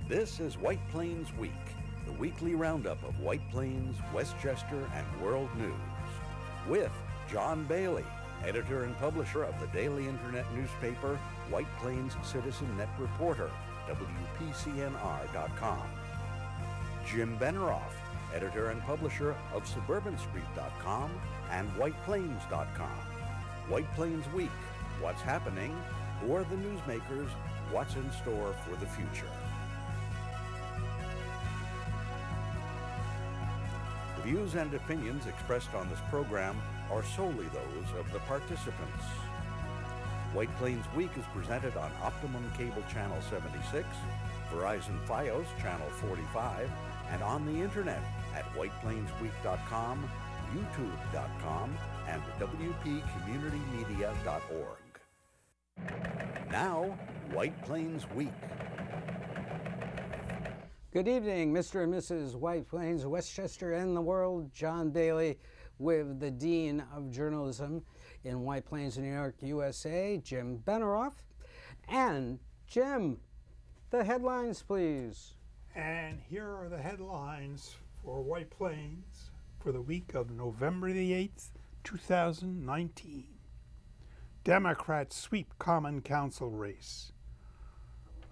This is White Plains Week, the weekly roundup of White Plains, Westchester, and world news. With John Bailey, editor and publisher of the daily internet newspaper White Plains Citizen Net Reporter, WPCNR.com. Jim Benerofe, editor and publisher of SuburbanStreet.com and WhitePlains.com. White Plains Week, what's happening? Who are the newsmakers? What's in store for the future? The views and opinions expressed on this program are solely those of the participants. White Plains Week is presented on Optimum Cable Channel 76, Verizon Fios Channel 45, and on the internet at whiteplainsweek.com, youtube.com, and wpcommunitymedia.org. Now, White Plains Week. Good evening, Mr. and Mrs. White Plains, Westchester, and the world. John Bailey with the Dean of Journalism in White Plains, New York, USA, Jim Benerofe. And Jim, the headlines, please. And here are the headlines for White Plains for the week of November the 8th, 2019. Democrats sweep Common Council race.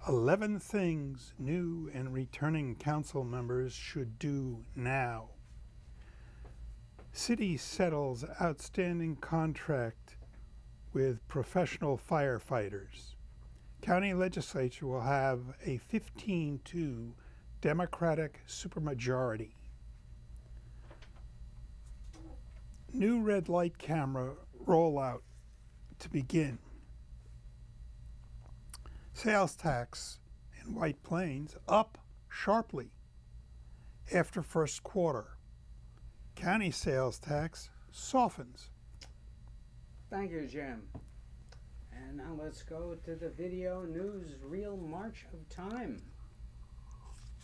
11 things new and returning council members should do now. City settles outstanding contract with professional firefighters. County legislature will have a 15-2 Democratic supermajority. New red light camera rollout to begin. Sales tax in White Plains up sharply after first quarter. County sales tax softens. Thank you, Jim. And now let's go to the video news reel march of time.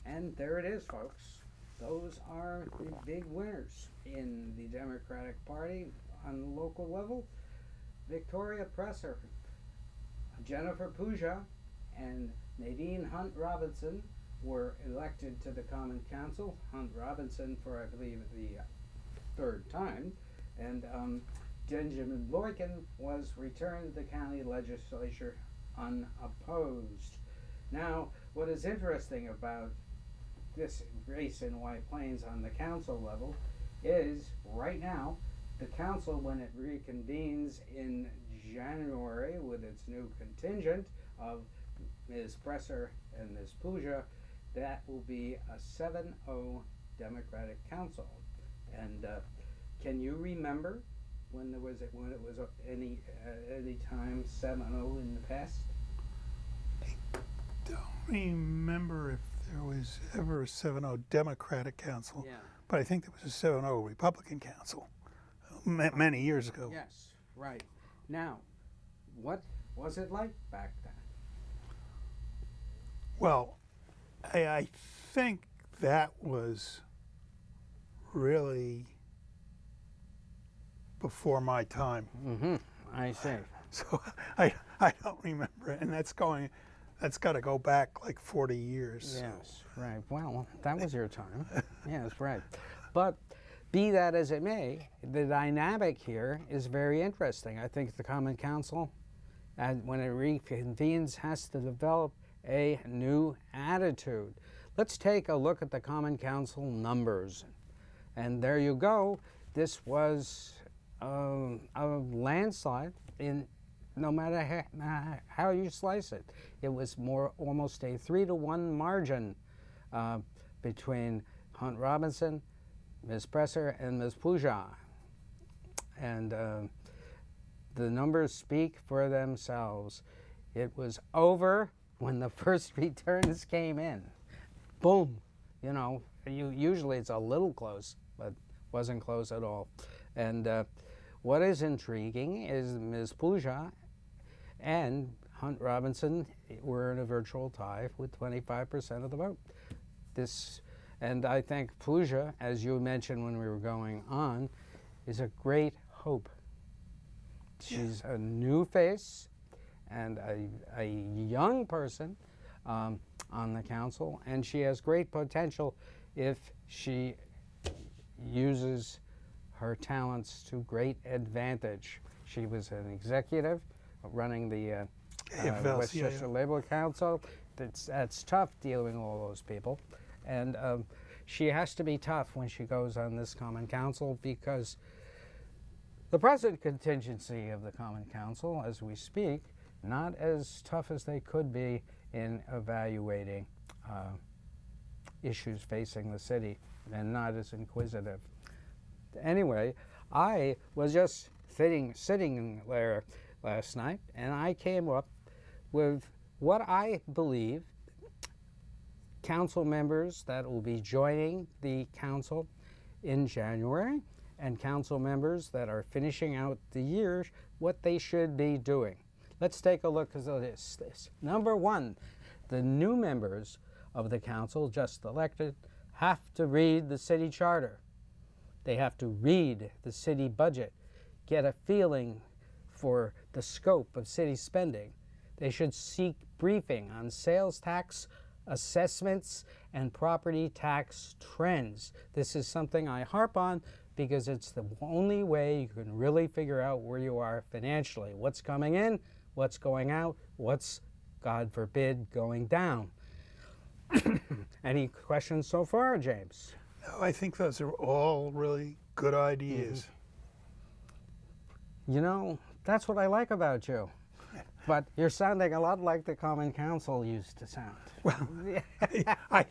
And there it is, folks. Those are the big winners in the Democratic Party on the local level. Victoria Presser, Jennifer Puja, and Nadine Hunt Robinson were elected to the Common Council. Hunt Robinson for, I believe, the third time. And Benjamin Boykin was returned to the county legislature unopposed. Now, what is interesting about this race in White Plains on the council level is right now the council, when it reconvenes in January with its new contingent of Ms. Presser and Ms. Puja, that will be a 7-0 Democratic council. And can you remember when it was any time 7-0 in the past? I don't remember if there was ever a 7-0 Democratic council, Yeah. but I think there was a 7-0 Republican council many years ago. Yes, right. Now, what was it like back then? Well, I think that was really before my time. Mm-hmm. I see. So I don't remember it, and that's got to go back like 40 years. Yes, right. Well, that was your time. Yes, right. But be that as it may, the dynamic here is very interesting. I think the Common Council, when it reconvenes, has to develop a new attitude. Let's take a look at the Common Council numbers. And there you go. This was a landslide in no matter how you slice it. It was almost a 3-1 margin between Hunt Robinson, Ms. Presser, and Ms. Puja. And the numbers speak for themselves. It was over when the first returns came in. Boom. You know, usually it's a little close, but wasn't close at all. And what is intriguing is Ms. Puja and Hunt Robinson were in a virtual tie with 25% of the vote. And I think Puja, as you mentioned when we were going on, is a great hope. She's a new face and a young person, on the council, and she has great potential if she uses her talents to great advantage. She was an executive running the Westchester Labor Council. That's tough dealing with all those people, and she has to be tough when she goes on this Common Council, because the present contingency of the Common Council, as we speak, not as tough as they could be in evaluating issues facing the city, and not as inquisitive. Anyway, I was just sitting there last night, and I came up with what I believe council members that will be joining the council in January, and council members that are finishing out the year, what they should be doing. Let's take a look at this. Number one, the new members of the council just elected have to read the city charter. They have to read the city budget, get a feeling for the scope of city spending. They should seek briefing on sales tax assessments and property tax trends. This is something I harp on because it's the only way you can really figure out where you are financially. What's coming in, what's going out, what's, God forbid, going down. Any questions so far, James? No, I think those are all really good ideas. You know, that's what I like about you. But you're sounding a lot like the Common Council used to sound. Well, I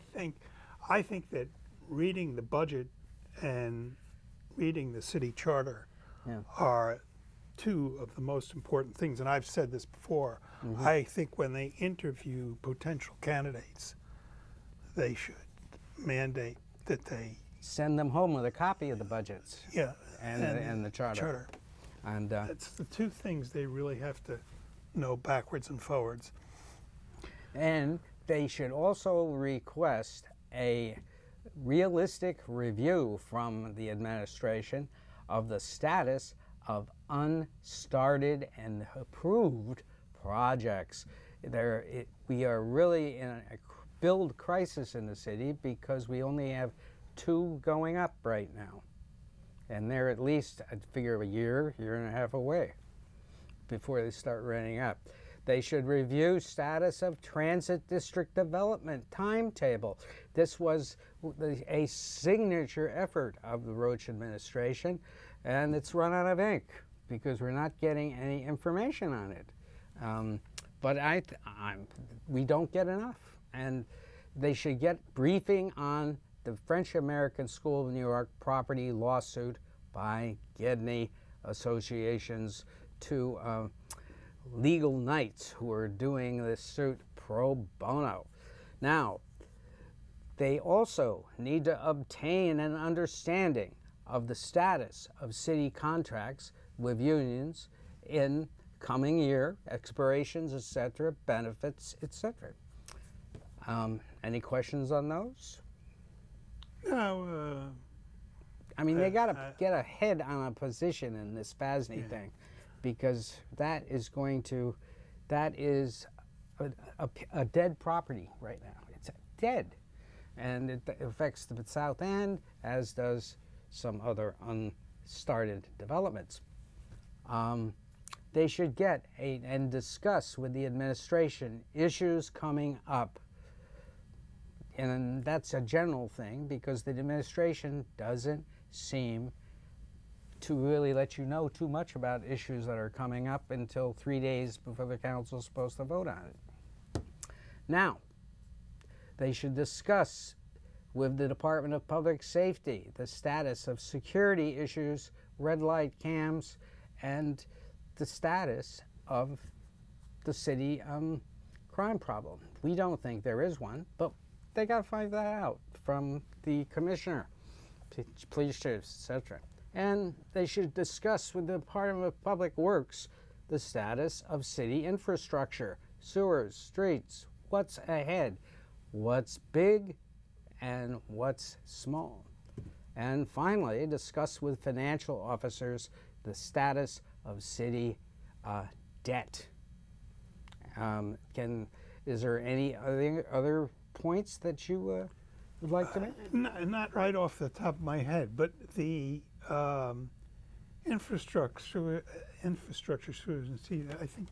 think that reading the budget and reading the city charter are two of the most important things. And I've said this before. I think when they interview potential candidates, they should mandate that they send them home with a copy of the budgets. Yeah, and the charter. And that's the two things they really have to know backwards and forwards. And they should also request a realistic review from the administration of the status of unstarted and approved projects. We are really in a build crisis in the city because we only have 2 going up right now. And they're at least, I'd figure, a year and a half away before they start running up. They should review status of transit district development timetable. This was a signature effort of the Roach administration, and it's run out of ink because we're not getting any information on it. But we don't get enough. And they should get briefing on the French-American School of New York property lawsuit by Gedney associations to legal knights who are doing this suit pro bono. Now, they also need to obtain an understanding of the status of city contracts with unions in coming year, expirations, etc., benefits, etc. Any questions on those? No. I mean, they got to get ahead on a position in this FASNY thing, because that is a dead property right now. It's dead. And it affects the South End, as does some other unstarted developments. They should get and discuss with the administration issues coming up. And that's a general thing, because the administration doesn't seem to really let you know too much about issues that are coming up until 3 days before the council's supposed to vote on it. Now, they should discuss with the Department of Public Safety the status of security issues, red light cams, and the status of the city crime problem. We don't think there is one, but they got to find that out from the commissioner, police chiefs, etc. And they should discuss with the Department of Public Works the status of city infrastructure, sewers, streets, what's ahead, what's big, and what's small. And finally, discuss with financial officers the status of city debt. Is there any other points that you would like to make? Not right off the top of my head, but the infrastructure see, I think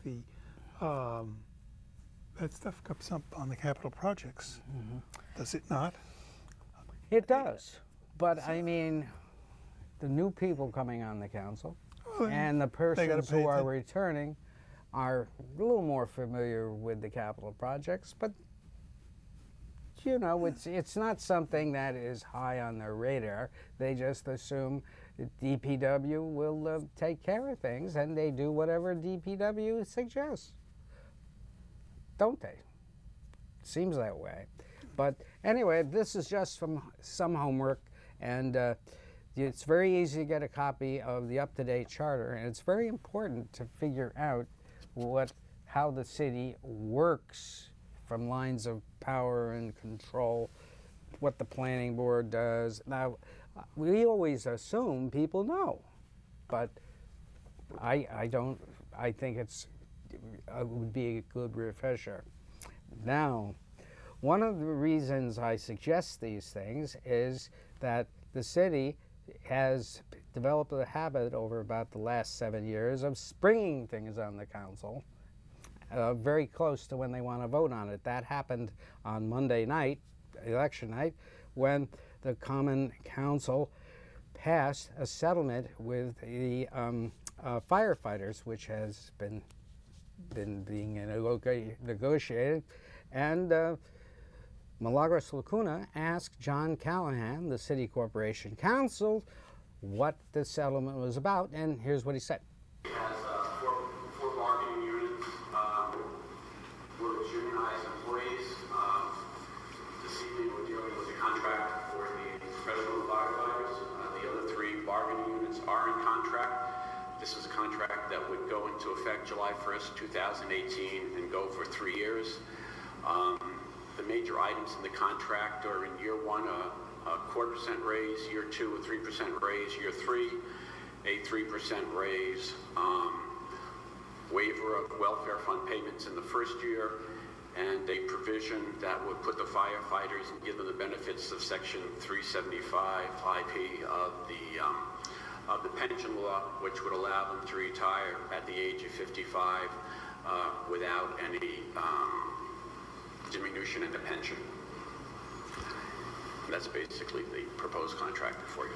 that stuff comes up on the capital projects, does it not? It does, but I mean, the new people coming on the council and the persons who are returning are a little more familiar with the capital projects, but you know, it's not something that is high on their radar. They just assume that DPW will take care of things, and they do whatever DPW suggests, don't they? Seems that way. But anyway, this is just from some homework, and it's very easy to get a copy of the up-to-date charter, and it's very important to figure out how the city works from lines of power and control, what the planning board does. Now, we always assume people know, but I don't. I think it would be a good refresher. Now, one of the reasons I suggest these things is that the city has developed a habit over about the last 7 years of springing things on the council very close to when they want to vote on it. That happened on Monday night, election night, when the Common Council passed a settlement with the firefighters, which has been being negotiated, and Milagros Lacuna asked John Callahan, the City Corporation Counsel, what the settlement was about, and here's what he said. It has four bargaining units for unionized employees. This evening we're dealing with a contract for the professional firefighters. The other three bargaining units are in contract. This is a contract that would go into effect July 1st, 2018 and go for 3 years. The major items in the contract are in year one, a 0.25% raise, year two, a 3% raise, year three, a 3% raise, waiver of welfare fund payments in the first year, and a provision that would put the firefighters and give them the benefits of Section 375 IP of the pension law, which would allow them to retire at the age of 55 without any diminution in the pension. That's basically the proposed contract for you.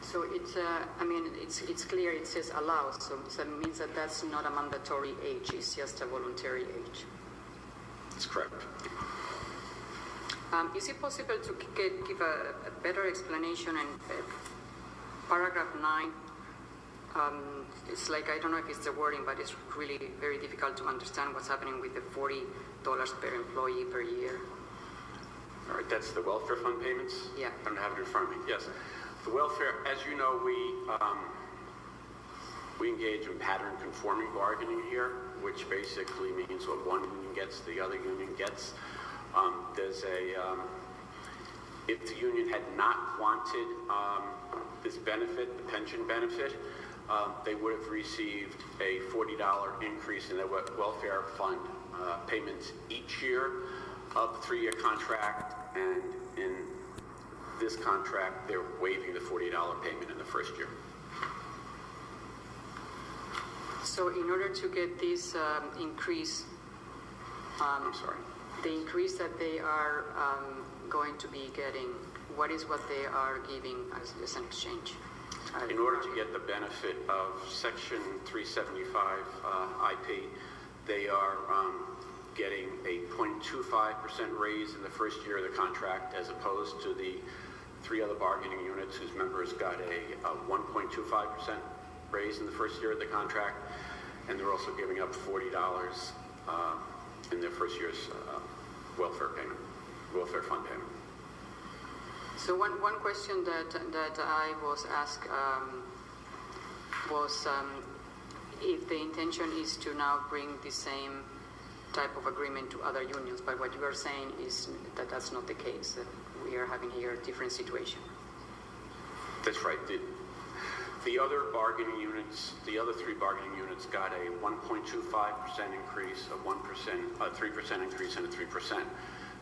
So it's, I mean, it's clear it says allows, so it means that that's not a mandatory age, it's just a voluntary age. That's correct. Is it possible to give a better explanation in paragraph 9? It's like, I don't know if it's the wording, but it's really very difficult to understand what's happening with the $40 per employee per year. All right, that's the welfare fund payments? Yeah. I don't have it in front of me, yes. The welfare, as you know, we engage in pattern conforming bargaining here, which basically means what one union gets, the other union gets. If the union had not wanted this benefit, the pension benefit, they would have received a $40 increase in their welfare fund payments each year of the 3-year contract, and in this contract, they're waiving the $40 payment in the first year. So in order to get this increase, I'm sorry. the increase that they are going to be getting, what is what they are giving as an exchange? In order to get the benefit of Section 375 IP, they are getting a 0.25% raise in the first year of the contract, as opposed to the 3 other bargaining units whose members got a 1.25% raise in the first year of the contract, and they're also giving up $40 in their first year's welfare fund payment. So one question that I was asked was if the intention is to now bring the same type of agreement to other unions, but what you are saying is that that's not the case, that we are having here a different situation. That's right. The other bargaining units, the other three bargaining units got a 1.25% increase, a 3% increase, and a 3%.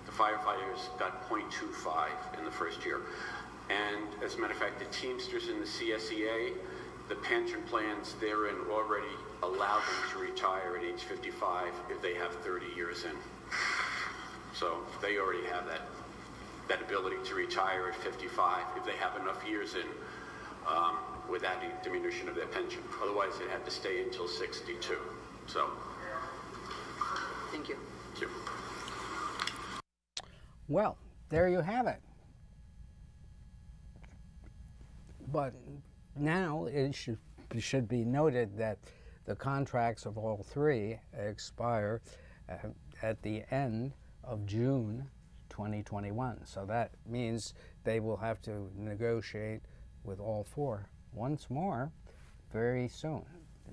The firefighters got 0.25 in the first year. And as a matter of fact, the Teamsters in the CSEA, the pension plans therein already allow them to retire at age 55 if they have 30 years in. So they already have that ability to retire at 55 if they have enough years in without any diminution of their pension. Otherwise, they have to stay until 62. So. Thank you. Thank you. Well, there you have it. But now it should be noted that the contracts of all three expire at the end of June 2021. So that means they will have to negotiate with all four once more very soon,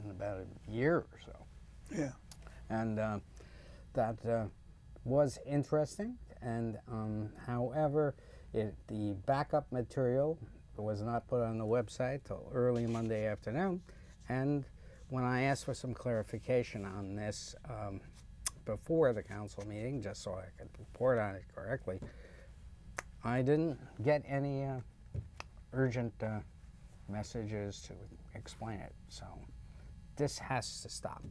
in about a year or so. Yeah. And that was interesting. And however, the backup material was not put on the website till early Monday afternoon. And when I asked for some clarification on this before the council meeting, just so I could report on it correctly, I didn't get any urgent messages to explain it. So this has to stop.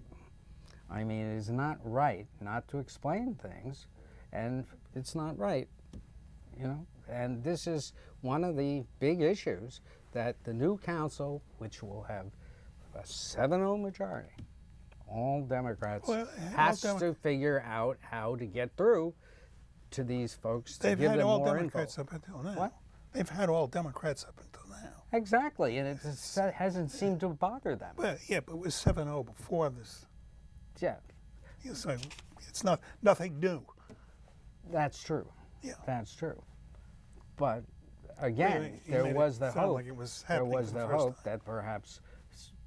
I mean, it is not right not to explain things, and it's not right, you know. And this is one of the big issues that the new council, which will have a 7-0 majority, all Democrats, has to figure out how to get through to these folks to give them more info. They've had all Democrats up until now. What? They've had all Democrats up until now. Exactly, and it hasn't seemed to bother them. Well, yeah, but it was 7-0 before this. Yeah, So it's nothing new. that's true. Yeah. That's true. But again, You there made was it the sound hope. like it was There happening was for the the first hope time. that perhaps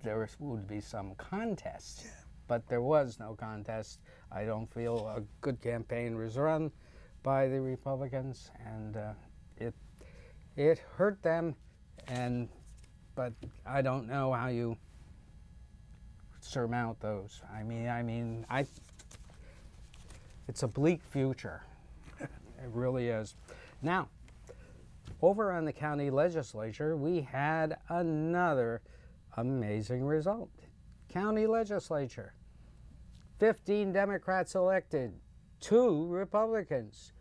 there would be some contest. Yeah. But there was no contest. I don't feel a good campaign was run by the Republicans, and it hurt them. But I don't know how you surmount those. I mean, it's a bleak future. It really is. Now, over on the county legislature, we had another amazing result. County legislature, 15 Democrats elected, 2 Republicans.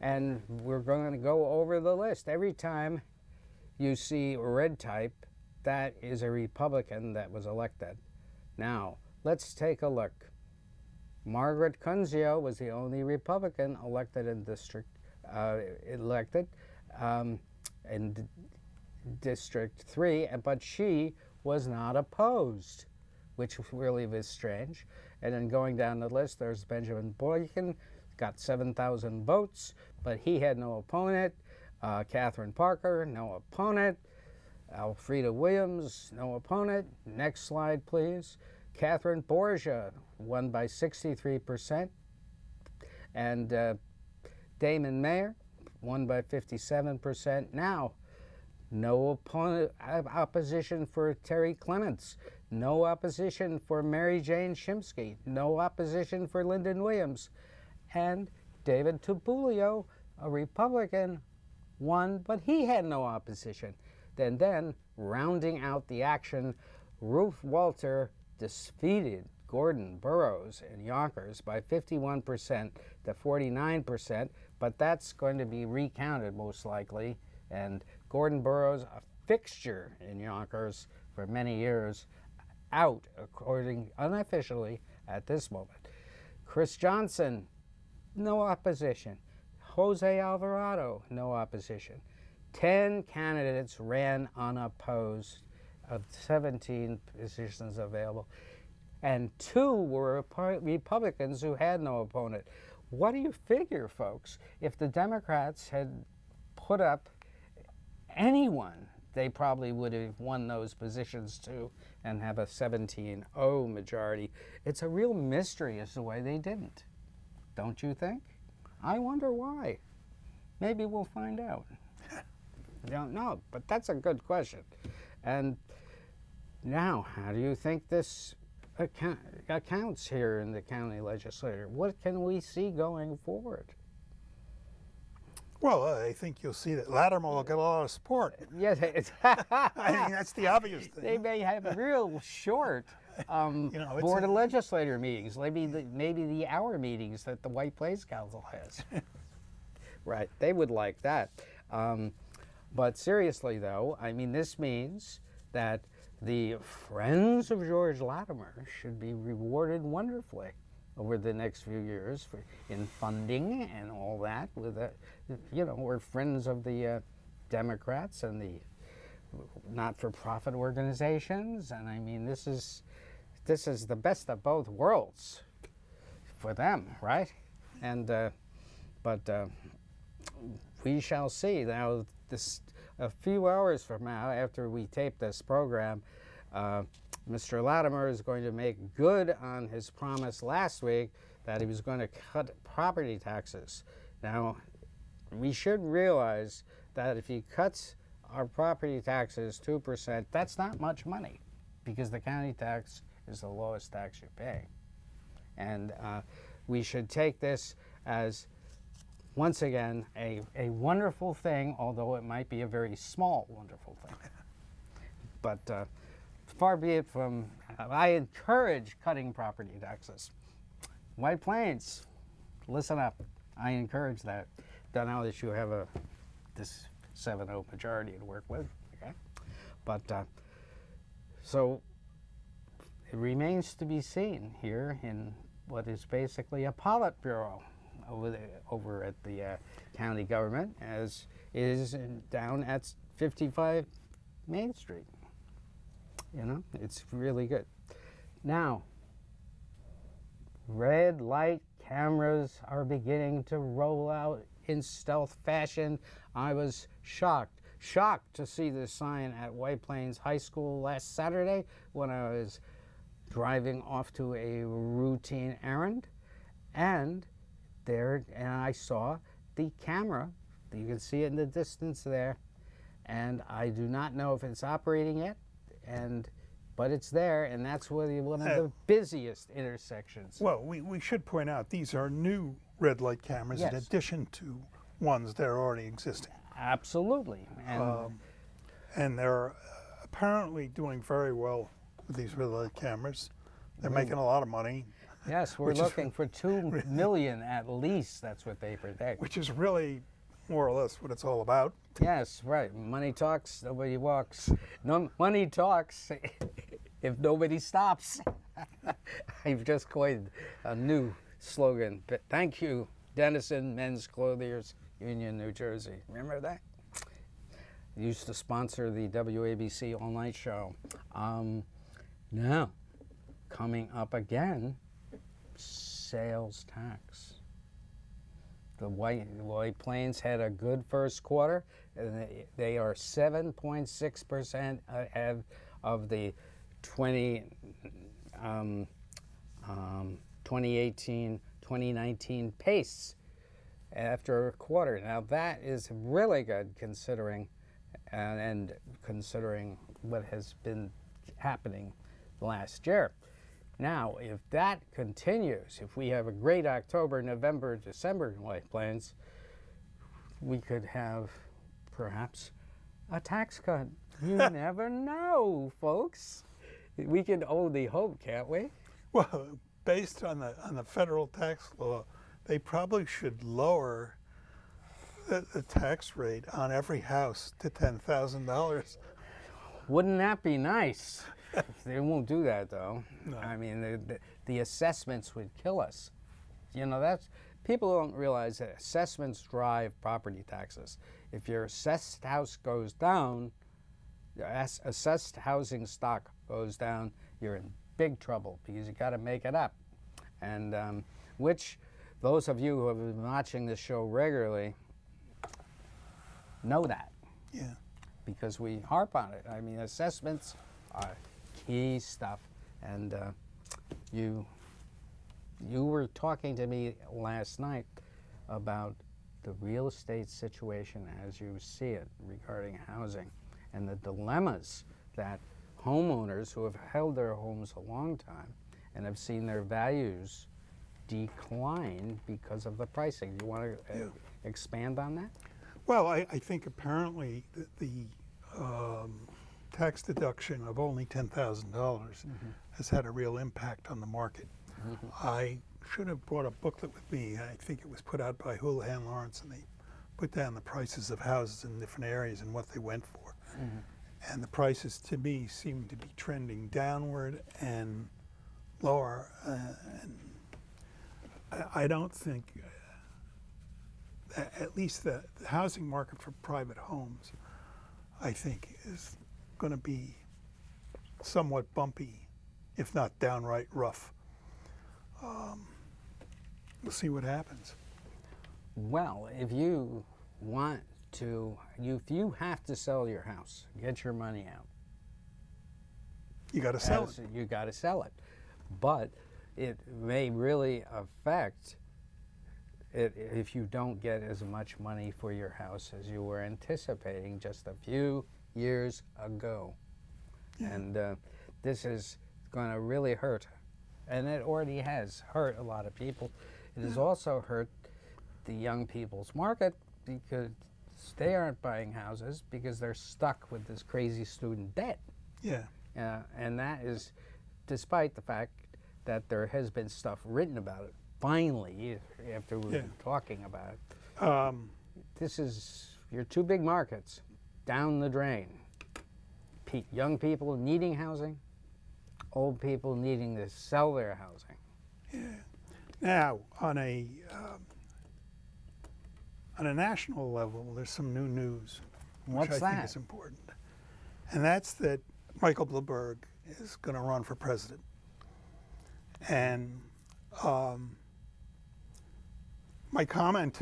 And we're going to go over the list. Every time you see red type, that is a Republican that was elected. Now, let's take a look. Margaret Kunzio was the only Republican elected in District 3, but she was not opposed, which really was strange. And then going down the list, there's Benjamin Boykin, got 7,000 votes, but he had no opponent. Catherine Parker, no opponent. Alfreda Williams, no opponent. Next slide, please. Catherine Borgia won by 63%. And Damon Mayer won by 57%. Now, no opposition for Terry Clements. No opposition for Mary Jane Shimsky. No opposition for Lyndon Williams. And David Tupulio, a Republican, won, but he had no opposition. Then rounding out the action, Ruth Walter defeated Gordon Burroughs in Yonkers by 51% to 49%, but that's going to be recounted most likely. And Gordon Burroughs, a fixture in Yonkers for many years, out, according unofficially at this moment. Chris Johnson, no opposition. Jose Alvarado, no opposition. 10 candidates ran unopposed of 17 positions available, and 2 were Republicans who had no opponent. What do you figure, folks? If the Democrats had put up anyone, they probably would have won those positions too and have a 17-0 majority. It's a real mystery as to why they didn't. Don't you think? I wonder why. Maybe we'll find out. I don't know, but that's a good question. And Now, how do you think this accounts here in the county legislature? What can we see going forward? Well, I think you'll see that Latimer will get a lot of support. Yes, it's I mean, that's the obvious thing. they may have real short it's Board of Legislator meetings, maybe the hour meetings that the White Plains Council has. Right, they would like that. But seriously, though, I mean, this means that the friends of George Latimer should be rewarded wonderfully over the next few years in funding and all that. We're friends of the Democrats and the not-for-profit organizations, and I mean, this is the best of both worlds for them, right? And but we shall see. Now, a few hours from now, after we tape this program, Mr. Latimer is going to make good on his promise last week that he was going to cut property taxes. Now, we should realize that if he cuts our property taxes 2%, that's not much money, because the county tax is the lowest tax you pay. And we should take this as, once again, a wonderful thing, although it might be a very small wonderful thing. But far be it from, I encourage cutting property taxes. White Plains, listen up. I encourage that. Now that you have this 7-0 majority to work with, okay? But so it remains to be seen here in what is basically a Politburo over at the county government, as is down at 55 Main Street. It's really good. Now, red light cameras are beginning to roll out in stealth fashion. I was shocked to see this sign at White Plains High School last Saturday when I was driving off to a routine errand, and I saw the camera. You can see it in the distance there, and I do not know if it's operating yet, but it's there, and that's one of the busiest intersections. Well, we should point out these are new red light cameras, yes, in addition to ones that are already existing. Absolutely. And they're apparently doing very well with these red light cameras. They're making a lot of money. Yes, we're looking for $2 million at least. That's what they predict. Which is really more or less what it's all about. Yes, right. Money talks, nobody walks. No, money talks if nobody stops. I've just coined a new slogan. But thank you, Dennison Men's Clothiers Union, New Jersey. Remember that? Used to sponsor the WABC all-night show. Now, coming up again, sales tax. The White Plains had a good first quarter, and they are 7.6% ahead of the 2018-2019 pace after a quarter. Now that is really good considering what has been happening last year. Now, if that continues, if we have a great October, November, December in White Plains, we could have perhaps a tax cut. You never know, folks. We can only hope, can't we? Well, based on the federal tax law, they probably should lower the tax rate on every house to $10,000. Wouldn't that be nice? They won't do that, though. No. I mean, the assessments would kill us. People don't realize that assessments drive property taxes. If your assessed house goes down, your assessed housing stock goes down, you're in big trouble because you got to make it up. And which those of you who have been watching this show regularly know that. Yeah. Because we harp on it. I mean, assessments are key stuff. And you were talking to me last night about the real estate situation as you see it regarding housing and the dilemmas that homeowners who have held their homes a long time and have seen their values decline because of the pricing. Do you want to expand on that? Well, I think apparently the tax deduction of only $10,000 has had a real impact on the market. I should have brought a booklet with me. I think it was put out by Houlihan Lawrence, and they put down the prices of houses in different areas and what they went for. And the prices, to me, seem to be trending downward and lower. And I don't think, at least the housing market for private homes, I think, is going to be somewhat bumpy, if not downright rough. We'll see what happens. Well, if you want to, if you have to sell your house, get your money out. You got to sell it. You got to sell it. But it may really affect it if you don't get as much money for your house as you were anticipating just a few years ago. And this is going to really hurt. And it already has hurt a lot of people. It has also hurt the young people's market because they aren't buying houses because they're stuck with this crazy student debt. And that is despite the fact that there has been stuff written about it, finally, after we've been talking about it. This is your two big markets, down the drain. Young people needing housing, old people needing to sell their housing. Now, on a national level, there's some new news, which I think is important. And that's that Michael Bloomberg is going to run for president. And my comment,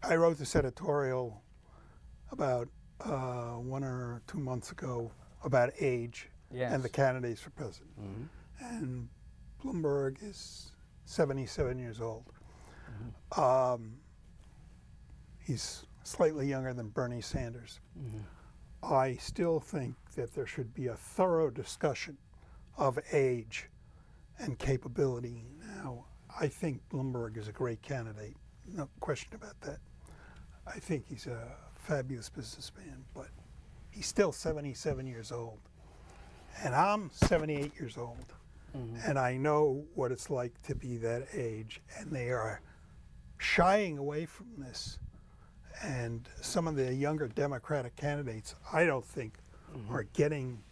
I wrote this editorial about 1 or 2 months ago about age and the candidates for president. And Bloomberg is 77 years old. He's slightly younger than Bernie Sanders. I still think that there should be a thorough discussion of age and capability. Now, I think Bloomberg is a great candidate, no question about that. I think he's a fabulous businessman, but he's still 77 years old. And I'm 78 years old. And I know what it's like to be that age, and they are shying away from this. And some of the younger Democratic candidates, I don't think, are getting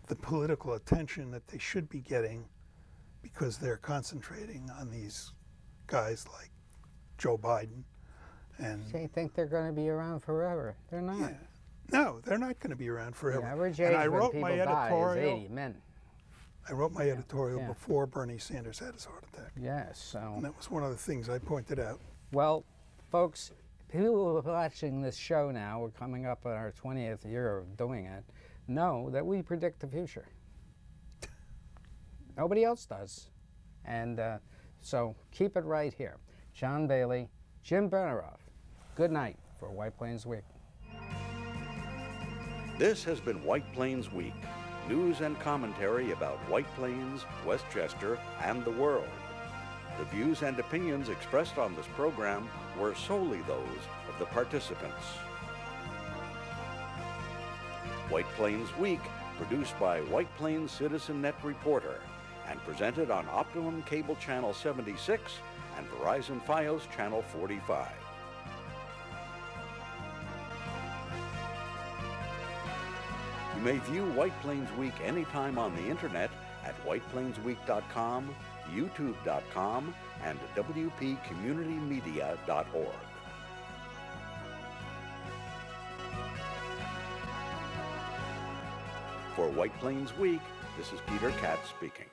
the political attention that they should be getting because they're concentrating on these guys like Joe Biden. And they think they're going to be around forever. They're not. No, they're not going to be around forever. The average age when people die is 80 men. I wrote my editorial before Bernie Sanders had his heart attack. And that was one of the things I pointed out. Well, folks, people who are watching this show now, we're coming up on our 20th year of doing it, know that we predict the future. Nobody else does. And so keep it right here. John Bailey, Jim Benerofe. Good night for White Plains Week. This has been White Plains Week, news and commentary about White Plains, Westchester, and the world. The views and opinions expressed on this program were solely those of the participants. White Plains Week, produced by White Plains Citizen Net Reporter, and presented on Optimum Cable Channel 76 and Verizon Fios Channel 45. You may view White Plains Week anytime on the internet at whiteplainsweek.com, youtube.com, and wpcommunitymedia.org. For White Plains Week, this is Peter Katz speaking.